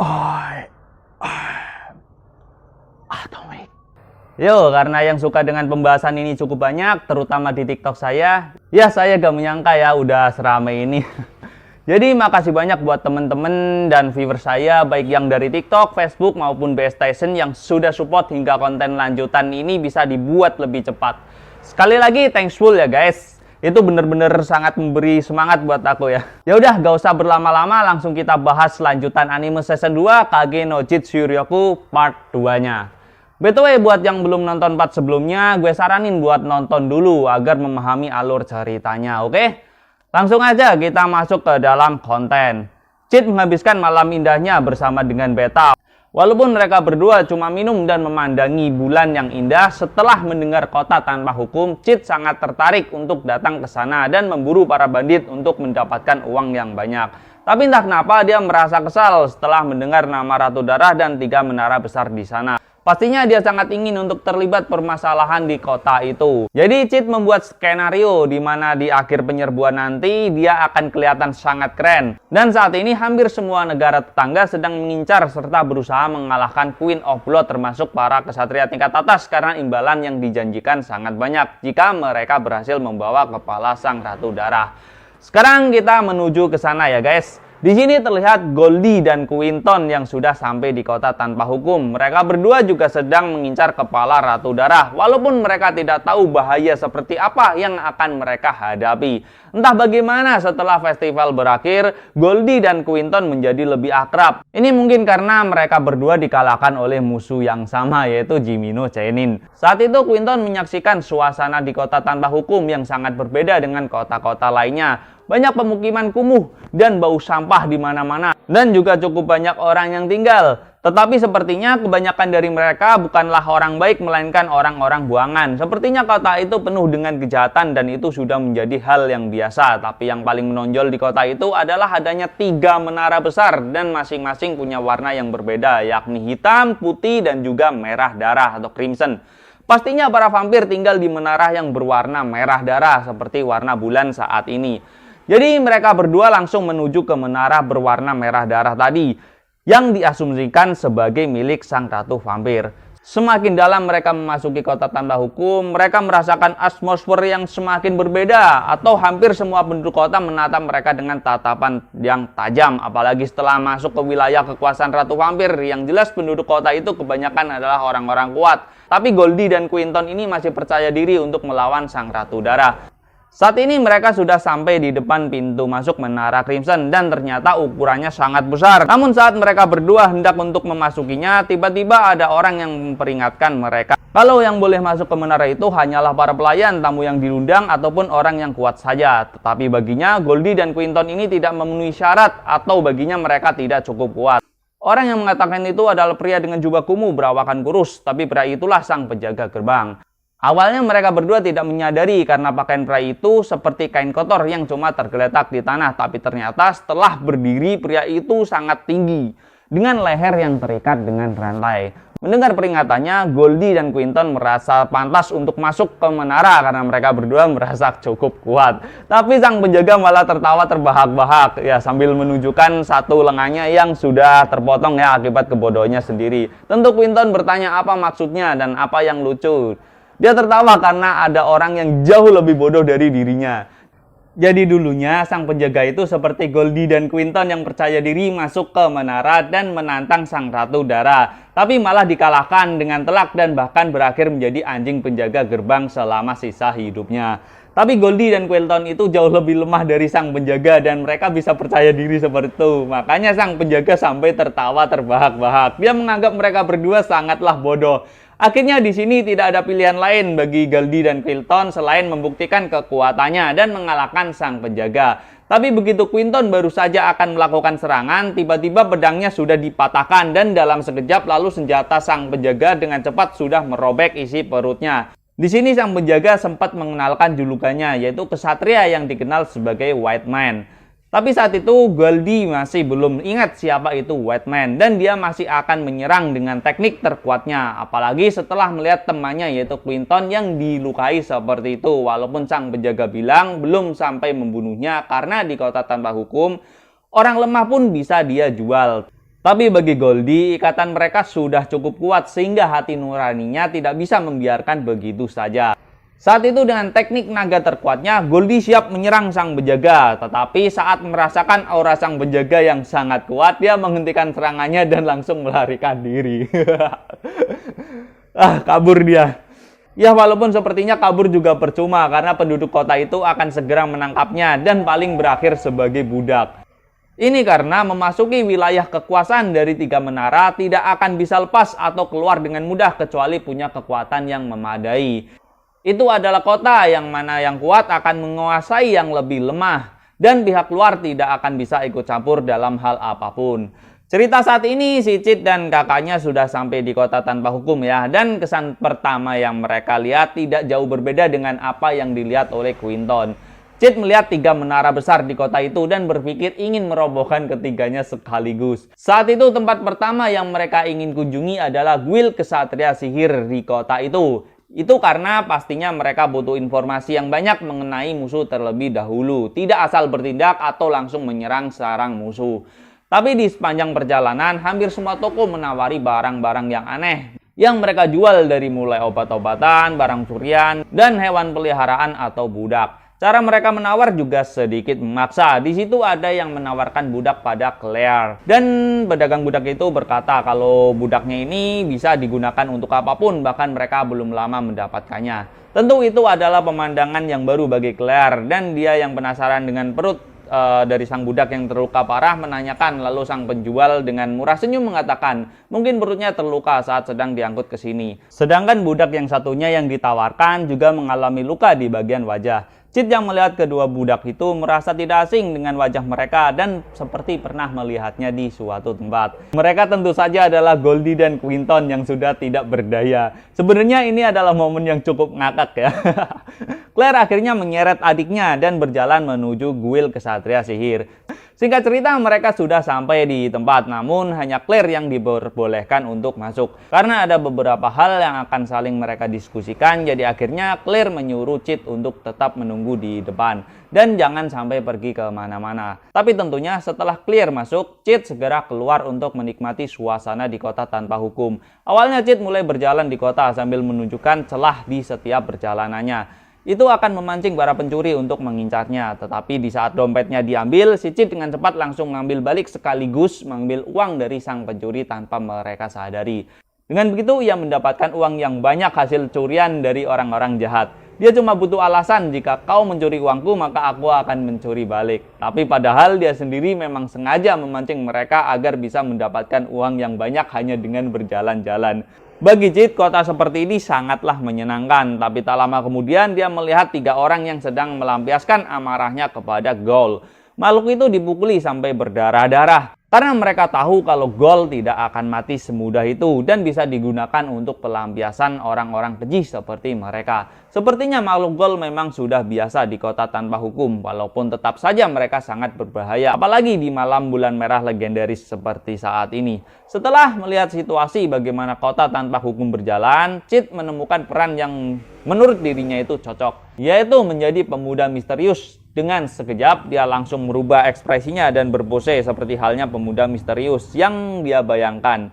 Oi, Atomic. Yo, karena yang suka dengan pembahasan ini cukup banyak, terutama di TikTok saya. Ya, saya gak menyangka ya udah seramai ini. Jadi makasih banyak buat temen-temen dan viewer saya, baik yang dari TikTok, Facebook maupun BS Station yang sudah support hingga konten lanjutan ini bisa dibuat lebih cepat. Sekali lagi thankful ya guys. Itu bener-bener sangat memberi semangat buat aku ya. Ya udah, gak usah berlama-lama, langsung kita bahas lanjutan anime season 2 Kage no Jitsuryoku part 2-nya. BTW buat yang belum nonton part sebelumnya, gue saranin buat nonton dulu agar memahami alur ceritanya, oke? Langsung aja kita masuk ke dalam konten. Chit menghabiskan malam indahnya bersama dengan Beta. Walaupun mereka berdua cuma minum dan memandangi bulan yang indah, setelah mendengar kota tanpa hukum, Chit sangat tertarik untuk datang ke sana dan memburu para bandit untuk mendapatkan uang yang banyak. Tapi entah kenapa dia merasa kesal setelah mendengar nama Ratu Darah dan 3 menara besar di sana. Pastinya dia sangat ingin untuk terlibat permasalahan di kota itu. Jadi Chit membuat skenario di mana di akhir penyerbuan nanti dia akan kelihatan sangat keren. Dan saat ini hampir semua negara tetangga sedang mengincar serta berusaha mengalahkan Queen of Blood termasuk para kesatria tingkat atas karena imbalan yang dijanjikan sangat banyak jika mereka berhasil membawa kepala sang Ratu Darah. Sekarang kita menuju ke sana ya guys. Di sini terlihat Goldie dan Quinton yang sudah sampai di kota tanpa hukum. Mereka berdua juga sedang mengincar kepala Ratu Darah, walaupun mereka tidak tahu bahaya seperti apa yang akan mereka hadapi. Entah bagaimana setelah festival berakhir, Goldie dan Quinton menjadi lebih akrab. Ini mungkin karena mereka berdua dikalahkan oleh musuh yang sama, yaitu Jimino Chenin. Saat itu Quinton menyaksikan suasana di kota tanpa hukum yang sangat berbeda dengan kota-kota lainnya. Banyak pemukiman kumuh dan bau sampah di mana-mana. Dan juga cukup banyak orang yang tinggal. Tetapi sepertinya kebanyakan dari mereka bukanlah orang baik melainkan orang-orang buangan. Sepertinya kota itu penuh dengan kejahatan dan itu sudah menjadi hal yang biasa. Tapi yang paling menonjol di kota itu adalah adanya 3 menara besar dan masing-masing punya warna yang berbeda, yakni hitam, putih, dan juga merah darah atau crimson. Pastinya para vampir tinggal di menara yang berwarna merah darah seperti warna bulan saat ini. Jadi mereka berdua langsung menuju ke menara berwarna merah darah tadi yang diasumsikan sebagai milik sang ratu vampir. Semakin dalam mereka memasuki kota tanpa hukum, mereka merasakan atmosfer yang semakin berbeda atau hampir semua penduduk kota menatap mereka dengan tatapan yang tajam. Apalagi setelah masuk ke wilayah kekuasaan ratu vampir, yang jelas penduduk kota itu kebanyakan adalah orang-orang kuat. Tapi Goldie dan Quinton ini masih percaya diri untuk melawan sang Ratu Darah. Saat ini mereka sudah sampai di depan pintu masuk menara Crimson dan ternyata ukurannya sangat besar. Namun saat mereka berdua hendak untuk memasukinya, tiba-tiba ada orang yang memperingatkan mereka kalau yang boleh masuk ke menara itu hanyalah para pelayan, tamu yang diundang, ataupun orang yang kuat saja. Tetapi baginya, Goldie dan Quinton ini tidak memenuhi syarat atau baginya mereka tidak cukup kuat. Orang yang mengatakan itu adalah pria dengan jubah kumuh berawakan kurus, tapi pria itulah sang penjaga gerbang. Awalnya mereka berdua tidak menyadari karena pakaian pria itu seperti kain kotor yang cuma tergeletak di tanah. Tapi ternyata setelah berdiri pria itu sangat tinggi dengan leher yang terikat dengan rantai. Mendengar peringatannya, Goldie dan Quinton merasa pantas untuk masuk ke menara karena mereka berdua merasa cukup kuat. Tapi sang penjaga malah tertawa terbahak-bahak ya sambil menunjukkan satu lengannya yang sudah terpotong ya akibat kebodohannya sendiri. Tentu Quinton bertanya apa maksudnya dan apa yang lucu. Dia tertawa karena ada orang yang jauh lebih bodoh dari dirinya. Jadi dulunya sang penjaga itu seperti Goldie dan Quinton yang percaya diri masuk ke menara dan menantang sang Ratu Darah. Tapi malah dikalahkan dengan telak dan bahkan berakhir menjadi anjing penjaga gerbang selama sisa hidupnya. Tapi Goldie dan Quinton itu jauh lebih lemah dari sang penjaga dan mereka bisa percaya diri seperti itu. Makanya sang penjaga sampai tertawa terbahak-bahak. Dia menganggap mereka berdua sangatlah bodoh. Akhirnya di sini tidak ada pilihan lain bagi Goldie dan Quinton selain membuktikan kekuatannya dan mengalahkan sang penjaga. Tapi begitu Quinton baru saja akan melakukan serangan, tiba-tiba pedangnya sudah dipatahkan dan dalam sekejap lalu senjata sang penjaga dengan cepat sudah merobek isi perutnya. Di sini sang penjaga sempat mengenalkan julukannya, yaitu kesatria yang dikenal sebagai White Man. Tapi saat itu Goldie masih belum ingat siapa itu White Man dan dia masih akan menyerang dengan teknik terkuatnya. Apalagi setelah melihat temannya yaitu Quinton yang dilukai seperti itu. Walaupun sang penjaga bilang belum sampai membunuhnya karena di kota tanpa hukum orang lemah pun bisa dia jual. Tapi bagi Goldie, ikatan mereka sudah cukup kuat sehingga hati nuraninya tidak bisa membiarkan begitu saja. Saat itu dengan teknik naga terkuatnya, Goldie siap menyerang sang penjaga. Tetapi saat merasakan aura sang penjaga yang sangat kuat, dia menghentikan serangannya dan langsung melarikan diri. Kabur dia. Ya, walaupun sepertinya kabur juga percuma karena penduduk kota itu akan segera menangkapnya dan paling berakhir sebagai budak. Ini karena memasuki wilayah kekuasaan dari 3 menara tidak akan bisa lepas atau keluar dengan mudah kecuali punya kekuatan yang memadai. Itu adalah kota yang mana yang kuat akan menguasai yang lebih lemah dan pihak luar tidak akan bisa ikut campur dalam hal apapun. Cerita saat ini si Cid dan kakaknya sudah sampai di kota tanpa hukum ya, dan kesan pertama yang mereka lihat tidak jauh berbeda dengan apa yang dilihat oleh Quinton. Cid melihat 3 menara besar di kota itu dan berpikir ingin merobohkan ketiganya sekaligus. Saat itu tempat pertama yang mereka ingin kunjungi adalah guild kesatria sihir di kota itu. Itu karena pastinya mereka butuh informasi yang banyak mengenai musuh terlebih dahulu. Tidak asal bertindak atau langsung menyerang sarang musuh. Tapi di sepanjang perjalanan, hampir semua toko menawari barang-barang yang aneh yang mereka jual, dari mulai obat-obatan, barang curian, dan hewan peliharaan atau budak. Cara mereka menawar juga sedikit memaksa. Di situ ada yang menawarkan budak pada Claire. Dan pedagang budak itu berkata kalau budaknya ini bisa digunakan untuk apapun, bahkan mereka belum lama mendapatkannya. Tentu itu adalah pemandangan yang baru bagi Claire, dan dia yang penasaran dengan perut dari sang budak yang terluka parah menanyakan, lalu sang penjual dengan murah senyum mengatakan mungkin perutnya terluka saat sedang diangkut ke sini. Sedangkan budak yang satunya yang ditawarkan juga mengalami luka di bagian wajah. Cid yang melihat kedua budak itu merasa tidak asing dengan wajah mereka dan seperti pernah melihatnya di suatu tempat. Mereka tentu saja adalah Goldie dan Quinton yang sudah tidak berdaya. Sebenarnya ini adalah momen yang cukup ngakak ya. Claire akhirnya menyeret adiknya dan berjalan menuju guild kesatria sihir. Singkat cerita, mereka sudah sampai di tempat, namun hanya Claire yang diperbolehkan untuk masuk. Karena ada beberapa hal yang akan saling mereka diskusikan, jadi akhirnya Claire menyuruh Cid untuk tetap menunggu di depan dan jangan sampai pergi ke mana-mana. Tapi tentunya setelah Claire masuk, Cid segera keluar untuk menikmati suasana di kota tanpa hukum. Awalnya Cid mulai berjalan di kota sambil menunjukkan celah di setiap perjalanannya. Itu akan memancing para pencuri untuk mengincarnya. Tetapi di saat dompetnya diambil, si Cid dengan cepat langsung mengambil balik sekaligus mengambil uang dari sang pencuri tanpa mereka sadari. Dengan begitu ia mendapatkan uang yang banyak hasil curian dari orang-orang jahat. Dia cuma butuh alasan, jika kau mencuri uangku maka aku akan mencuri balik. Tapi padahal dia sendiri memang sengaja memancing mereka agar bisa mendapatkan uang yang banyak hanya dengan berjalan-jalan. Bagi Cid, kota seperti ini sangatlah menyenangkan. Tapi tak lama kemudian dia melihat 3 orang yang sedang melampiaskan amarahnya kepada Gold. Makhluk itu dipukuli sampai berdarah-darah. Karena mereka tahu kalau Gold tidak akan mati semudah itu dan bisa digunakan untuk pelampiasan orang-orang keji seperti mereka. Sepertinya makhluk Gold memang sudah biasa di kota tanpa hukum, walaupun tetap saja mereka sangat berbahaya, apalagi di malam bulan merah legendaris seperti saat ini. Setelah melihat situasi bagaimana kota tanpa hukum berjalan, Cid menemukan peran yang menurut dirinya itu cocok, yaitu menjadi pemuda misterius. Dengan sekejap dia langsung merubah ekspresinya dan berpose seperti halnya pemuda misterius yang dia bayangkan.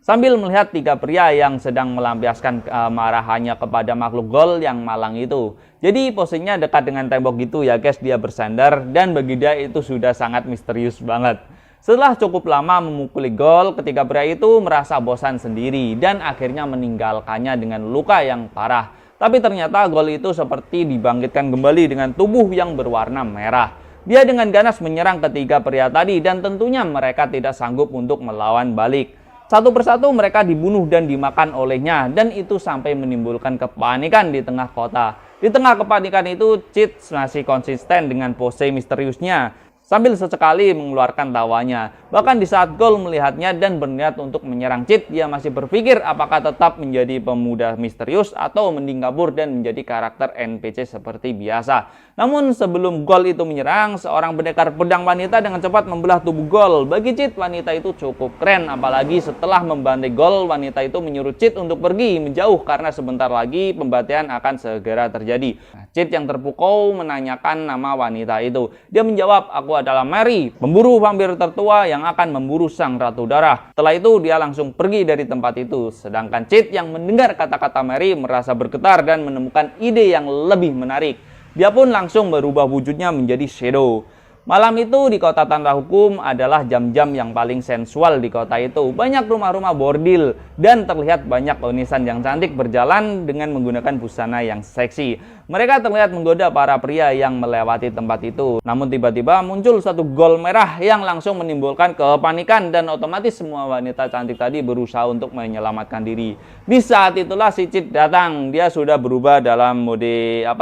Sambil melihat 3 pria yang sedang melampiaskan kemarahannya kepada makhluk Gold yang malang itu. Jadi posenya dekat dengan tembok gitu ya guys, dia bersandar dan bagi dia itu sudah sangat misterius banget. Setelah cukup lama memukuli Gold, ketiga pria itu merasa bosan sendiri dan akhirnya meninggalkannya dengan luka yang parah. Tapi ternyata Gold itu seperti dibangkitkan kembali dengan tubuh yang berwarna merah. Dia dengan ganas menyerang ketiga pria tadi dan tentunya mereka tidak sanggup untuk melawan balik. Satu persatu mereka dibunuh dan dimakan olehnya dan itu sampai menimbulkan kepanikan di tengah kota. Di tengah kepanikan itu Cid masih konsisten dengan pose misteriusnya sambil sesekali mengeluarkan tawanya. Bahkan di saat Gold melihatnya dan berniat untuk menyerang Cid, dia masih berpikir apakah tetap menjadi pemuda misterius atau mending kabur dan menjadi karakter NPC seperti biasa. Namun sebelum Gold itu menyerang, seorang pendekar pedang wanita dengan cepat membelah tubuh Gold. Bagi Cid, wanita itu cukup keren, apalagi setelah membantai Gold, wanita itu menyuruh Cid untuk pergi menjauh karena sebentar lagi pembantaian akan segera terjadi. Cid yang terpukau menanyakan nama wanita itu. Dia menjawab, aku aku adalah Mary, pemburu vampir tertua yang akan memburu sang Ratu Darah. Setelah itu dia langsung pergi dari tempat itu. Sedangkan Cid yang mendengar kata-kata Mary merasa bergetar dan menemukan ide yang lebih menarik. Dia pun langsung berubah wujudnya menjadi Shadow. Malam itu di kota tanpa hukum adalah jam-jam yang paling sensual di kota itu. Banyak rumah-rumah bordil dan terlihat banyak onisan yang cantik berjalan dengan menggunakan busana yang seksi. Mereka terlihat menggoda para pria yang melewati tempat itu. Namun tiba-tiba muncul satu gol merah yang langsung menimbulkan kepanikan dan otomatis semua wanita cantik tadi berusaha untuk menyelamatkan diri. Di saat itulah si Cid datang. Dia sudah berubah dalam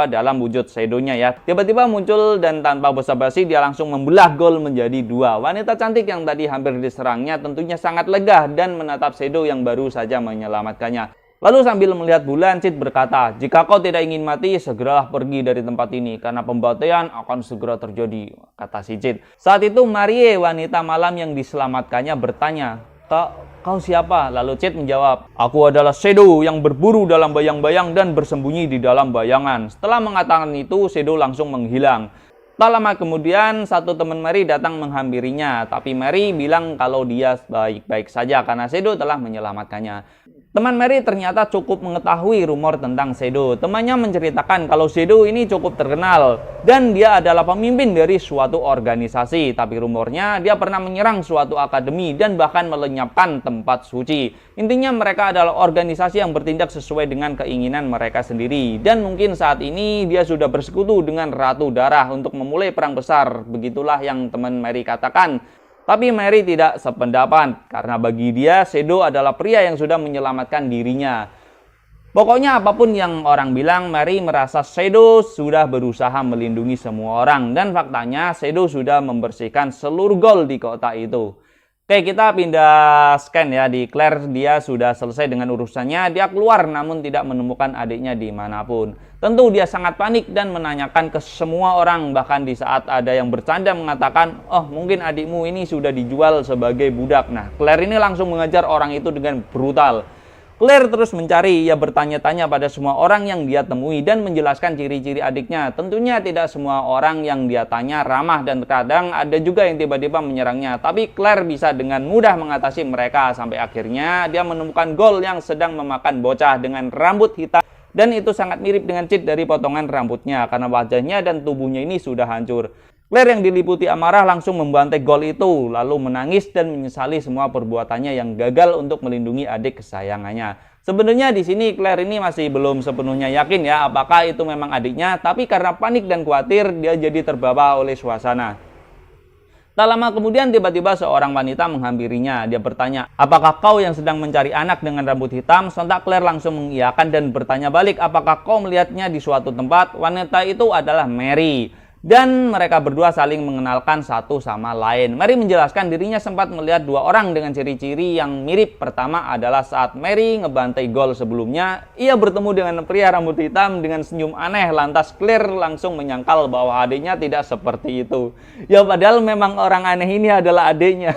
dalam wujud shadow-nya ya. Tiba-tiba muncul dan tanpa basa-basi dia langsung membelah gol menjadi dua. Wanita cantik yang tadi hampir diserangnya tentunya sangat lega dan menatap shadow yang baru saja menyelamatkannya. Lalu sambil melihat bulan, Cid berkata, "Jika kau tidak ingin mati, segeralah pergi dari tempat ini, karena pembantaian akan segera terjadi," kata si Cid. Saat itu Marie, wanita malam yang diselamatkannya, bertanya, Kau siapa?" Lalu Cid menjawab, "Aku adalah Shadow yang berburu dalam bayang-bayang dan bersembunyi di dalam bayangan." Setelah mengatakan itu, Shadow langsung menghilang. Tak lama kemudian, satu teman Mary datang menghampirinya, tapi Mary bilang kalau dia baik-baik saja karena Shadow telah menyelamatkannya. Teman Mary ternyata cukup mengetahui rumor tentang Shadow. Temannya menceritakan kalau Shadow ini cukup terkenal dan dia adalah pemimpin dari suatu organisasi. Tapi rumornya dia pernah menyerang suatu akademi dan bahkan melenyapkan tempat suci. Intinya mereka adalah organisasi yang bertindak sesuai dengan keinginan mereka sendiri. Dan mungkin saat ini dia sudah bersekutu dengan Ratu Darah untuk memulai perang besar. Begitulah yang teman Mary katakan. Tapi Mary tidak sependapat, karena bagi dia Shadow adalah pria yang sudah menyelamatkan dirinya. Pokoknya apapun yang orang bilang, Mary merasa Shadow sudah berusaha melindungi semua orang. Dan faktanya Shadow sudah membersihkan seluruh gol di kota itu. Oke, kita pindah scan ya. Di Claire dia sudah selesai dengan urusannya. Dia keluar namun tidak menemukan adiknya dimanapun. Tentu dia sangat panik dan menanyakan ke semua orang. Bahkan di saat ada yang bercanda mengatakan, "Oh, mungkin adikmu ini sudah dijual sebagai budak." Nah, Claire ini langsung mengejar orang itu dengan brutal. Claire terus mencari, ia bertanya-tanya pada semua orang yang dia temui dan menjelaskan ciri-ciri adiknya. Tentunya tidak semua orang yang dia tanya ramah dan terkadang ada juga yang tiba-tiba menyerangnya. Tapi Claire bisa dengan mudah mengatasi mereka sampai akhirnya dia menemukan gol yang sedang memakan bocah dengan rambut hitam. Dan itu sangat mirip dengan Cid dari potongan rambutnya karena wajahnya dan tubuhnya ini sudah hancur. Claire yang diliputi amarah langsung membantai gol itu, lalu menangis dan menyesali semua perbuatannya yang gagal untuk melindungi adik kesayangannya. Sebenarnya di sini Claire ini masih belum sepenuhnya yakin ya apakah itu memang adiknya, tapi karena panik dan khawatir dia jadi terbawa oleh suasana. Tak lama kemudian tiba-tiba seorang wanita menghampirinya. Dia bertanya, "Apakah kau yang sedang mencari anak dengan rambut hitam?" Sontak Claire langsung mengiyakan dan bertanya balik, "Apakah kau melihatnya di suatu tempat?" Wanita itu adalah Mary. Dan mereka berdua saling mengenalkan satu sama lain. Mary menjelaskan dirinya sempat melihat dua orang dengan ciri-ciri yang mirip. Pertama adalah saat Mary ngebantai gol sebelumnya, ia bertemu dengan pria rambut hitam dengan senyum aneh. Lantas Claire langsung menyangkal bahwa adiknya tidak seperti itu. Ya padahal memang orang aneh ini adalah adiknya.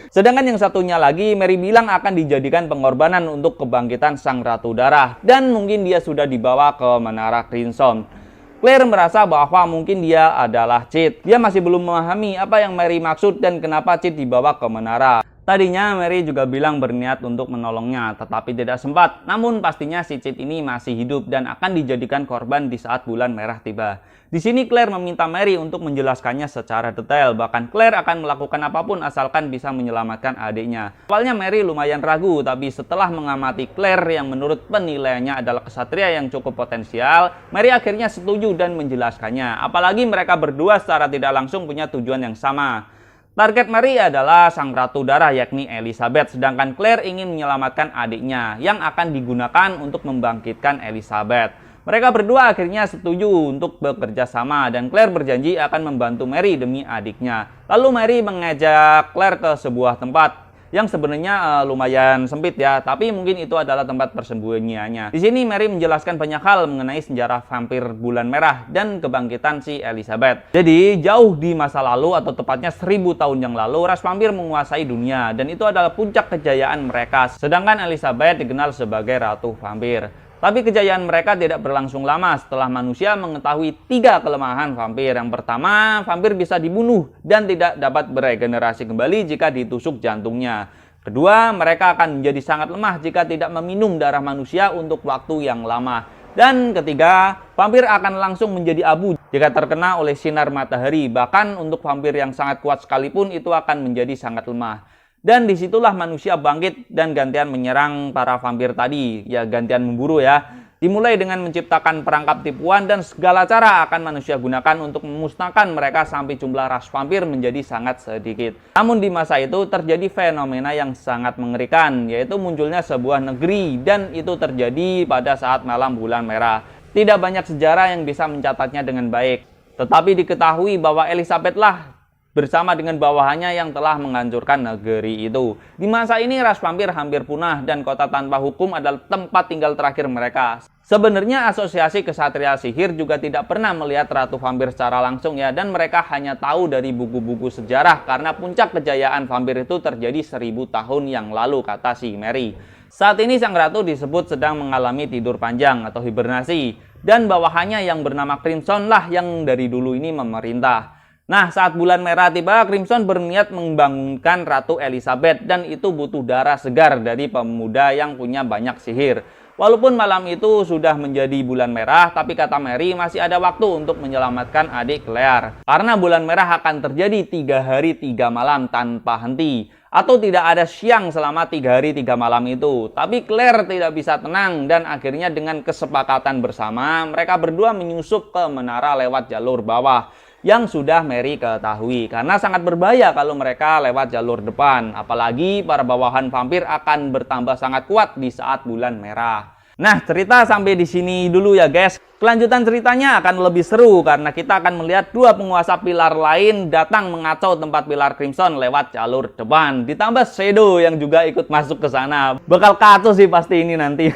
Sedangkan yang satunya lagi, Mary bilang akan dijadikan pengorbanan untuk kebangkitan sang Ratu Darah. Dan mungkin dia sudah dibawa ke Menara Crimson. Claire merasa bahwa mungkin dia adalah Cid. Dia masih belum memahami apa yang Mary maksud dan kenapa Cid dibawa ke menara. Tadinya Mary juga bilang berniat untuk menolongnya, tetapi tidak sempat. Namun pastinya si Cid ini masih hidup dan akan dijadikan korban di saat bulan merah tiba. Di sini Claire meminta Mary untuk menjelaskannya secara detail. Bahkan Claire akan melakukan apapun asalkan bisa menyelamatkan adiknya. Awalnya Mary lumayan ragu, tapi setelah mengamati Claire yang menurut penilaiannya adalah kesatria yang cukup potensial, Mary akhirnya setuju dan menjelaskannya. Apalagi mereka berdua secara tidak langsung punya tujuan yang sama. Target Mary adalah sang Ratu Darah yakni Elizabeth, sedangkan Claire ingin menyelamatkan adiknya yang akan digunakan untuk membangkitkan Elizabeth. Mereka berdua akhirnya setuju untuk bekerja sama dan Claire berjanji akan membantu Mary demi adiknya. Lalu Mary mengajak Claire ke sebuah tempat yang sebenarnya lumayan sempit ya, tapi mungkin itu adalah tempat persembunyiannya. Di sini Mary menjelaskan banyak hal mengenai sejarah vampir bulan merah dan kebangkitan si Elizabeth. Jadi jauh di masa lalu atau tepatnya 1000 tahun yang lalu, ras vampir menguasai dunia dan itu adalah puncak kejayaan mereka. Sedangkan Elizabeth dikenal sebagai ratu vampir. Tapi kejayaan mereka tidak berlangsung lama setelah manusia mengetahui 3 kelemahan vampir. Yang pertama, vampir bisa dibunuh dan tidak dapat beregenerasi kembali jika ditusuk jantungnya. Kedua, mereka akan menjadi sangat lemah jika tidak meminum darah manusia untuk waktu yang lama. Dan ketiga, vampir akan langsung menjadi abu jika terkena oleh sinar matahari. Bahkan untuk vampir yang sangat kuat sekalipun itu akan menjadi sangat lemah. Dan disitulah manusia bangkit dan gantian menyerang para vampir tadi. Ya, gantian memburu ya. Dimulai dengan menciptakan perangkap tipuan dan segala cara akan manusia gunakan untuk memusnahkan mereka sampai jumlah ras vampir menjadi sangat sedikit. Namun di masa itu terjadi fenomena yang sangat mengerikan, yaitu munculnya sebuah negeri, dan itu terjadi pada saat malam bulan merah. Tidak banyak sejarah yang bisa mencatatnya dengan baik. Tetapi diketahui bahwa Elizabeth lah bersama dengan bawahannya yang telah menghancurkan negeri itu. Di masa ini ras vampir hampir punah dan kota tanpa hukum adalah tempat tinggal terakhir mereka. Sebenarnya asosiasi kesatria sihir juga tidak pernah melihat ratu vampir secara langsung ya, dan mereka hanya tahu dari buku-buku sejarah karena puncak kejayaan vampir itu terjadi 1000 tahun yang lalu, kata si Mary. Saat ini sang ratu disebut sedang mengalami tidur panjang atau hibernasi, dan bawahannya yang bernama Crimson lah yang dari dulu ini memerintah. Nah, saat bulan merah tiba, Crimson berniat membangunkan Ratu Elizabeth, dan itu butuh darah segar dari pemuda yang punya banyak sihir. Walaupun malam itu sudah menjadi bulan merah, tapi kata Mary masih ada waktu untuk menyelamatkan adik Claire. Karena bulan merah akan terjadi 3 hari 3 malam tanpa henti. Atau tidak ada siang selama 3 hari 3 malam itu. Tapi Claire tidak bisa tenang, dan akhirnya dengan kesepakatan bersama, mereka berdua menyusup ke menara lewat jalur bawah yang sudah Mary ketahui, karena sangat berbahaya kalau mereka lewat jalur depan, apalagi para bawahan vampir akan bertambah sangat kuat di saat bulan merah. Nah, cerita sampai di sini dulu ya guys. Kelanjutan ceritanya akan lebih seru karena kita akan melihat 2 penguasa pilar lain datang mengacau tempat pilar Crimson lewat jalur depan, ditambah Shadow yang juga ikut masuk ke sana. Bakal kacau sih pasti ini nanti.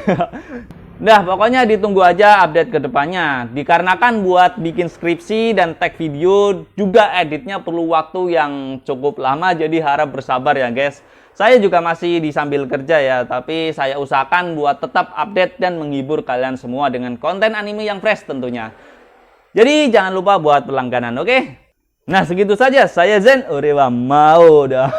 Nah, pokoknya ditunggu aja update ke depannya. Dikarenakan buat bikin skripsi dan tag video juga editnya perlu waktu yang cukup lama, jadi harap bersabar ya guys. Saya juga masih disambil kerja ya, tapi saya usahakan buat tetap update dan menghibur kalian semua dengan konten anime yang fresh tentunya. Jadi jangan lupa buat berlangganan, oke? Nah, segitu saja. Saya Zen, Orewa mau dah.